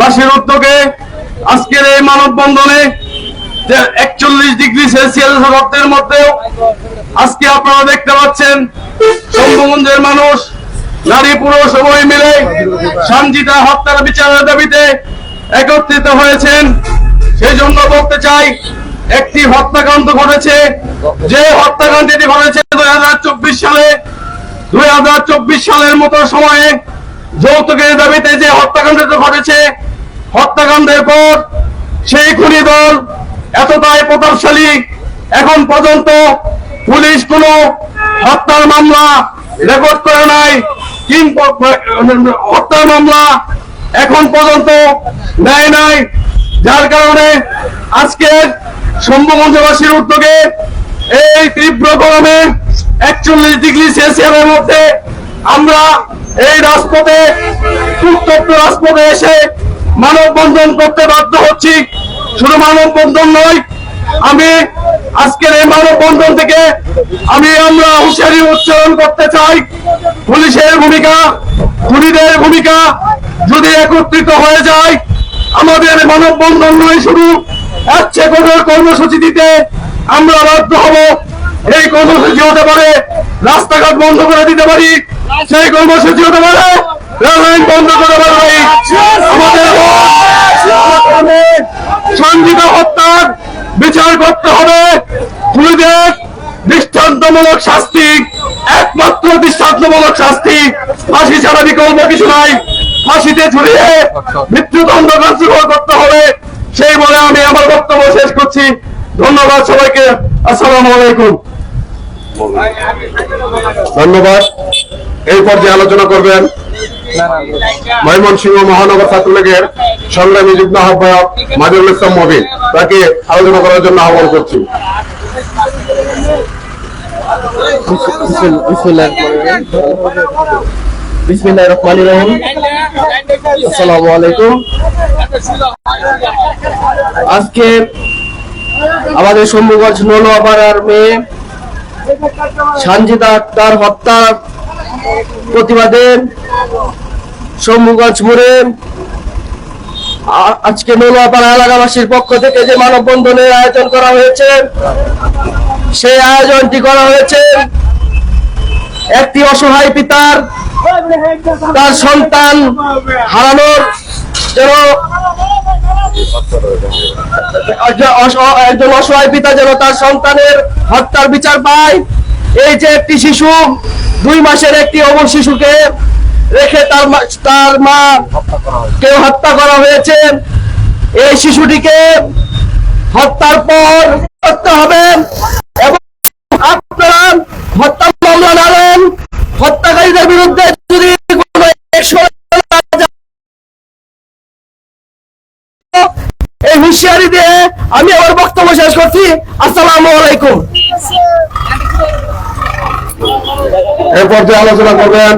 বাসীর উদ্যোগে আজকের এই মানববন্ধনে 41°C রক্তের মধ্যেও আজকে আপনারা দেখতে পাচ্ছেন শম্ভুগঞ্জের মানুষ, নারী পুরুষ সবাই মিলে সঞ্জিতা হত্যার বিচারের দাবিতে একত্রিত হয়েছেন। সেই জন্য বলতে চাই, একটি হত্যাকাণ্ড ঘটেছে, যে হত্যাকাণ্ডটি ঘটেছে 2024 সালে। 2024 সালের মতো সময়ে যৌতুকের দাবিতে যে হত্যাকাণ্ডটি ঘটেছে, হত্যাকাণ্ডের পর সেই খুনি দল এতটাই প্রতাপশালী, এখন পর্যন্ত পুলিশ কোনো হত্যার মামলা রেকর্ড করে নাই, কিংবা হত্যার মামলা এখন পর্যন্ত নেয় নাই। যার কারণে আজকে শম্ভুগঞ্জবাসীর উদ্যোগে এই তীব্র গরমে 41°C মধ্যে আমরা এই রাজপথে, উত্তপ্ত রাজপথে এসে মানববন্ধন করতে বাধ্য হচ্ছি। শুধু মানববন্ধন নয়, আমি আজকের এই মানববন্ধন থেকে আমরা হুঁশিয়ারি উচ্চারণ করতে চাই, পুলিশের ভূমিকা, খুনিদের ভূমিকা যদি একত্রিত হয়ে যায়, আমাদের মানববন্ধন নয় শুধু আজকে কঠোর কর্মসূচি দিতে আমরা বাধ্য হব। এই কর্মসূচি হতে পারে রাস্তাঘাট বন্ধ করে দিতে পারি, সেই কর্মসূচি হতে পারে রেললাইন বন্ধ করে পারি। আমাদের সঞ্জিতা হত্যার বিচার করতে হবে, খুনিদের দৃষ্টান্তমূলক শাস্তি, একমাত্র দৃষ্টান্তমূলক শাস্তি, ফাঁসি ছাড়া বিকল্প কিছু নাই। ফাঁসিতে ঝুলিয়ে মৃত্যুদণ্ড কার্যকর করতে হবে। সেই বলে আমি আমার বক্তব্য শেষ করছি। ধন্যবাদ সবাইকে। আসসালামু আলাইকুম। ধন্যবাদ। এই পর্যায়ে আলোচনা করবেন ময়মনসিংহ মহানগর ছাত্রলীগের সংগ্রামী যুগ্ম আহ্বায়ক মাজিদুল ইসলাম মবিন, তাকে আলোচনা করার জন্য আহ্বান করছি। বিসমিল্লাহির রহমানির রহিম। আসসালামু আলাইকুম। আজকে আমাদের শম্ভুগঞ্জ নোয়াপাড়ার মেয়ে সঞ্জিতা আক্তার হত্যার প্রতিবাদে শম্ভুগঞ্জ মোড়ে আজকে নোয়াপাড়া এলাকাবাসীর পক্ষ থেকে যে মানববন্ধনের আয়োজন করা হয়েছে, সেই আয়োজনটি করা হয়েছে একটি অসহায় পিতার তার সন্তান হারানোর যেন, একজন অসহায় পিতা যেন তার সন্তানের হত্যার বিচার পায়। এই যে একটি শিশু, 2 মাসের একটি অবশ শিশুকে রেখে তার মা কেউ হত্যা করা হয়েছে। এই শিশুটিকে হত্যার পর করতে হবে এবং আপনারা হত্যা মামলা নেন। হত্যাকারীদের বিরুদ্ধে যদি এই হুঁশিয়ারি দিয়ে আমি আমার বক্তব্য শেষ করছি। আসসালামু আলাইকুম। এই পর্যায়ে আলোচনা করবেন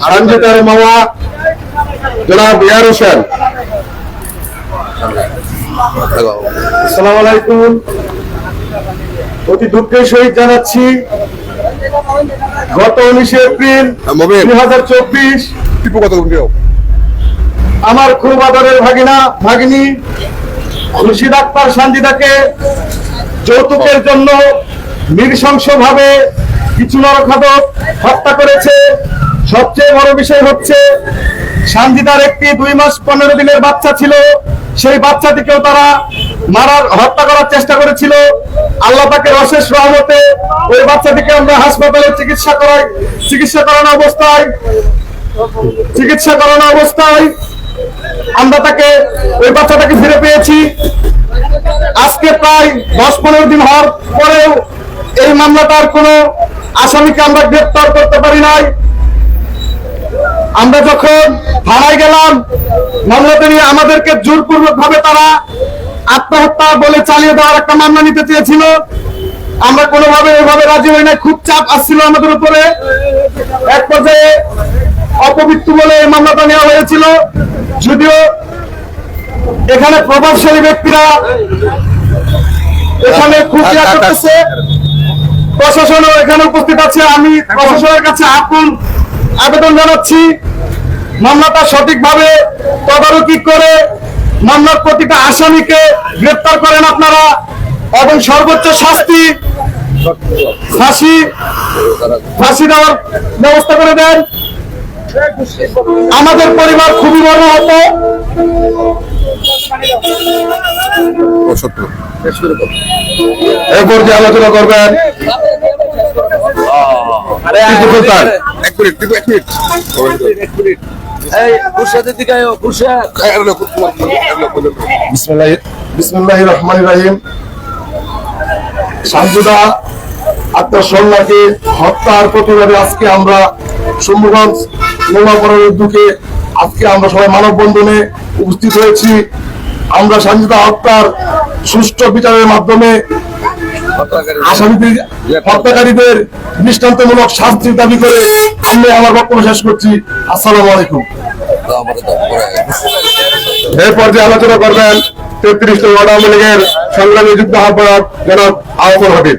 সঞ্জিতার মামা জনাব ইয়ার হোসেন। আসসালামু আলাইকুম। অতি দুঃখের সহিত জানাচ্ছি, গত 19 এপ্রিল 2024 আমার খুব আদরের ভাগিনী খুরশিদ আক্তার সঞ্জিতাকে যৌতুকের জন্য নৃশংসভাবে কিছু নরখাদক হত্যা করেছে। সবচেয়ে বড় বিষয় হচ্ছে, সঞ্জিতার একটি 2 মাস 15 দিনের বাচ্চা ছিল, সেই বাচ্চাটিকেও তারা হত্যা করার চেষ্টা করেছিল। আল্লাহ পাকের অশেষ রহমতে ওই বাচ্চাটিকে আমরা হাসপাতালে চিকিৎসা করানো অবস্থায় আমরা ওই বাচ্চাটাকে ফিরে পেয়েছি। আজকে প্রায় 10-15 দিন হওয়ার পরেও এই মামলাটার কোনো আসামিকে আমরা গ্রেফতার করতে পারি নাই। আমরা যখন থানায় গেলাম, মামলাটা নিয়ে আমাদেরকে জোরপূর্বক ভাবে তারা আত্মহত্যা বলে চালিয়ে দেওয়ার একটা মামলা নিতে চেয়েছিল। আমরা কোনোভাবে এভাবে রাজি হই না, খুব চাপ আসছিল আমাদের উপরে। এক পর্যায়ে অপমৃত্যু বলে এই মামলাটা নেওয়া হয়েছিল, যদিও এখানে প্রভাবশালী ব্যক্তিরা এখানে খুশিয়া করতেছে। তো প্রশাসনও এখানে উপস্থিত আছে। আমি প্রশাসনের কাছে আবেদন জানাচ্ছি, মামলাটা সঠিকভাবে তদারকি করে মামলার প্রতিটা আসামিকে গ্রেপ্তার করেন আপনারা এবং সর্বোচ্চ শাস্তি ফাঁসি দেওয়ার ব্যবস্থা করে দেন। আমাদের পরিবার খুবই বড় হতো। এরপর যে আলোচনা করবেন বিসমিল্লাহির রহমানির রহিম। সানজিদা আক্তার স্বর্ণাকে হত্যার প্রতিবাদে আজকে আমরা শম্ভুগঞ্জ নোংরাপাড়ার উদ্যোগে আজকে আমরা সবাই মানববন্ধনে উপস্থিত হয়েছি। আমরা সানজিদা হত্যার সুষ্ঠু বিচারের মাধ্যমে আসামিদের হত্যাকারীদের দৃষ্টান্তমূলক শাস্তির দাবি করে আমি আমার বক্তব্য শেষ করছি। আসসালামু আলাইকুম। এরপর যে আলোচনা করবেন 33 নং ওয়ার্ড আওয়ামী লীগের সংগ্রামী যুগ্ম আহ্বায়ক জনাব আহমদ হাবিব।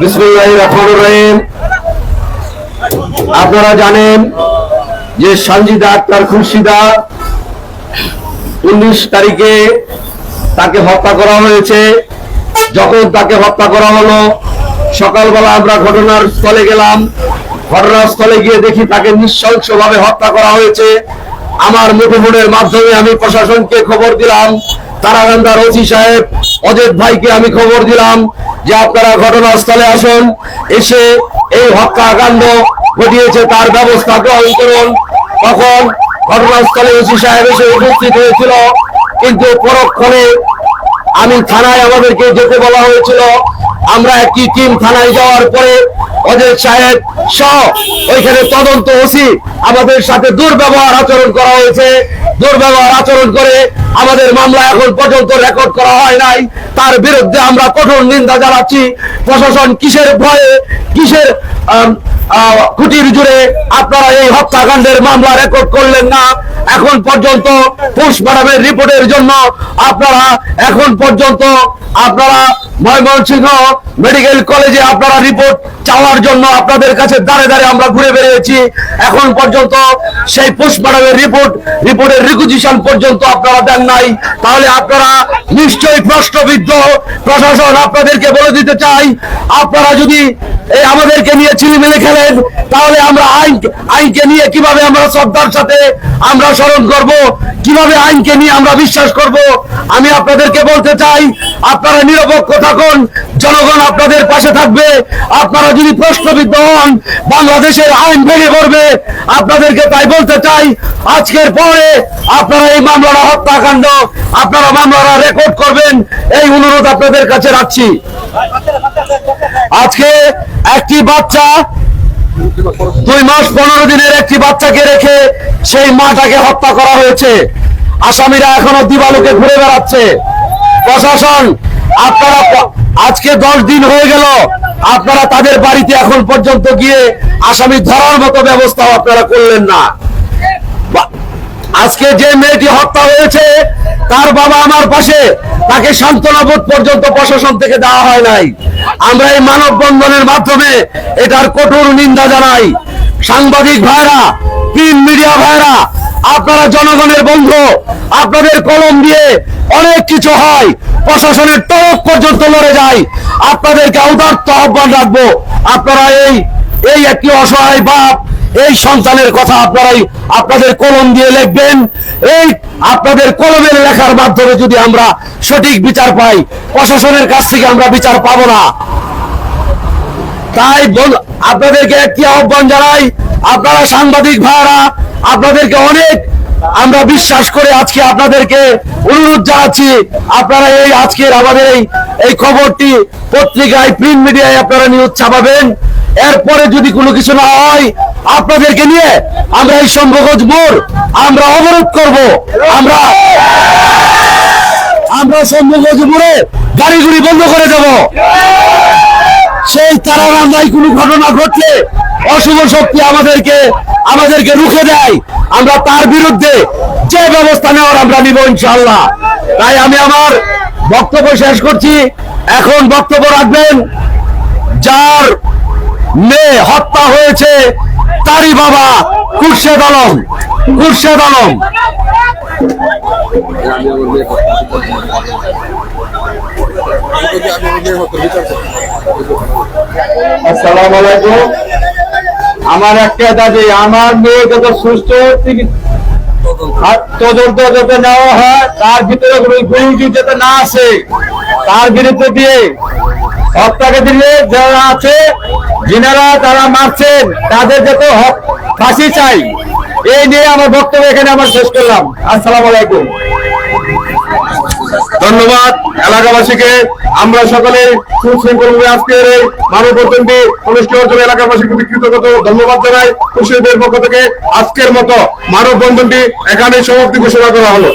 বিসমিল্লাহির রহমানির রহিম। আপনারা জানেন যে সানজিদা আক্তার খুরশিদা 19 তারিখে তাকে হত্যা করা হয়েছে। যখন তাকে হত্যা করা হলো, সকালবেলা আমরা ঘটনার স্থলে গেলাম। ঘটনাস্থলে গিয়ে দেখি তাকে নৃশংসভাবে হত্যা করা হয়েছে। আমার মুঠোফোনের মাধ্যমে আমি প্রশাসনকে খবর দিলাম, তারাকান্দার ওসি সাহেব অজিত ভাইকে আমি খবর দিলাম যে আপনারা ঘটনাস্থলে আসুন, এসে এই হত্যাকাণ্ড ঘটিয়েছে তার ব্যবস্থা গ্রহণ করুন। তখন ঘটনাস্থলে ওসি সাহেব এসে উপস্থিত হয়েছিল, কিন্তু পরক্ষণে আমি থানায় আমাদেরকে যেতে বলা হয়েছিল। আমরা একটি টিম থানায় যাওয়ার পরে অজিত সাহেব সহ ওইখানে তদন্ত ওসি আমাদের সাথে দুর্ব্যবহার আচরণ করা হয়েছে। দুর্ব্যবহার আচরণ করে আমাদের মামলা এখন পর্যন্ত রেকর্ড করা হয় নাই। তার বিরুদ্ধে আমরা কঠোর নিন্দা জানাচ্ছি। প্রশাসন কিসের ভয়ে, কিসের খুঁটির জুড়ে আপনারা এই হত্যাকাণ্ডের মামলা রেকর্ড করলেন না? এখন পর্যন্ত পোস্টমর্টমের রিপোর্টের জন্য আপনারা এখন পর্যন্ত ময়মনসিংহ মেডিকেল কলেজে আপনারা রিপোর্ট চাওয়ার জন্য আপনাদের কাছে দাঁড়ে দাঁড়ে আমরা ঘুরে বেরিয়েছি। এখন পর্যন্ত সেই পোস্টমর্টমের রিপোর্টের রিকুইজিশন পর্যন্ত আপনারা দেন নাই। তাহলে আপনারা নিশ্চয়ই প্রশ্নবিদ্ধ। প্রশাসন আপনাদেরকে বলে দিতে চাই, আপনারা যদি এই আমাদেরকে নিয়ে ছিলিমিলি খেলেন, তাহলে আমরা আইনকে নিয়ে কিভাবে আমরা শ্রদ্ধার সাথে আমরা স্মরণ করব, কিভাবে আইনকে নিয়ে আমরা বিশ্বাস করব? আমি আপনাদেরকে বলতে চাই, আপনারা নিরপেক্ষ থাকুন, জনগণ আপনাদের পাশে থাকবে। আপনারা যদি প্রশ্নবিদ্ধ হন, বাংলাদেশের আইন ভেঙে পড়বে। আপনাদেরকে তাই বলতে চাই, আজকের পরে আপনারা এই মামলাটা হত্যাকাণ্ড আপনারা মামলাটা রেকর্ড করবেন, এই অনুরোধ আপনাদের কাছে রাখছি। আজকে একটি বাচ্চা 2 মাস 15 দিনের একটি বাচ্চাকে রেখে সেই মাটাকে হত্যা করা হয়েছে। আসামিরা এখনো দিবালোকে ঘুরে বেড়াচ্ছে। প্রশাসন আপনারা আজকে 10 দিন হয়ে গেল, আপনারা তাদের বাড়িতে এখন পর্যন্ত গিয়ে আসামি ধরার মতো ব্যবস্থা আপনারা করলেন না। আজকে যে মেয়েটি হত্যা হয়েছে তার বাবা আমার পাশে, তাকে সান্ত্বনাবোধ পর্যন্ত প্রশাসন থেকে দেওয়া হয় নাই। আমরা এই মানববন্ধনের মাধ্যমে এটার কঠোর নিন্দা জানাই। সাংবাদিক ভাইরা, প্রিন্ট মিডিয়া ভাইরা, আপনারা জনগণের বন্ধু, আপনাদের কলম দিয়ে অনেক কিছু হয়, প্রশাসনের তরফ পর্যন্ত লড়ে যায়। আপনাদেরকে উদাত্ত আহ্বান রাখবো, আপনারা এই একটি অসহায় বাপ, এই সন্তানের কথা আপনারাই আপনাদের কলম দিয়ে লিখবেন। এই আপনাদের কলমের লেখার মাধ্যমে যদি আমরা সঠিক বিচার পাই, প্রশাসনের কাছ থেকে আমরা বিচার পাবো না। তাই আপনাদেরকে একটি আহ্বান জানাই, আপনারা সাংবাদিক ভাইরা, আপনাদেরকে অনেক আমরা বিশ্বাস করে আজকে আপনাদেরকে অনুরোধ জানাচ্ছি, আপনারা এই আজকের আমাদের এই খবরটি পত্রিকায়, প্রিন্ট মিডিয়ায় আপনারা নিউজ ছাপাবেন। এরপরে যদি কোনো কিছু না হয়, আপনাদেরকে নিয়ে আমরা এই শম্ভুগঞ্জ মোড় আমরা অবরোধ করব। আমরা শম্ভুগঞ্জ মোড়ে গাড়ি বন্ধ করে দেব। সেই তারাকান্দায় কোনো ঘটনা ঘটলে অশুভ শক্তি আমাদেরকে রুখে দেয়, আমরা তার বিরুদ্ধে যে ব্যবস্থা নেওয়ার আমরা নিব ইনশাআল্লাহ। তাই আমি আমার বক্তব্য শেষ করছি। এখন বক্তব্য রাখবেন যার মেয়ে হত্যা হয়েছে তারই বাবা খুরশেদ আলম। খুরশেদ আলম। আসসালামু আলাইকুম। আমার একটা দাবি, আমার মেয়ে যত সুস্থ তদন্ত যাতে নেওয়া হয়, তার ভিতরে কোনো গুরুজি যাতে না আসে, তার বিরুদ্ধে দিয়ে হত্যাকে দিলে যারা আছে যিনারা তারা মারছেন তাদের যাতে ফাঁসি চাই। এই নিয়ে আমার বক্তব্য এখানে আমার শেষ করলাম। আসসালামু আলাইকুম। ধন্যবাদ এলাকাবাসীকে। আমরা সকলে সুশৃঙ্খলভাবে আজকের এই মানববন্ধনটি অনুষ্ঠিত জন্য এলাকাবাসীকে কৃতজ্ঞতা ধন্যবাদ জানাই। খুশিদের পক্ষ থেকে আজকের মতো মানববন্ধনটি এখানে সমাপ্তি ঘোষণা করা হলো।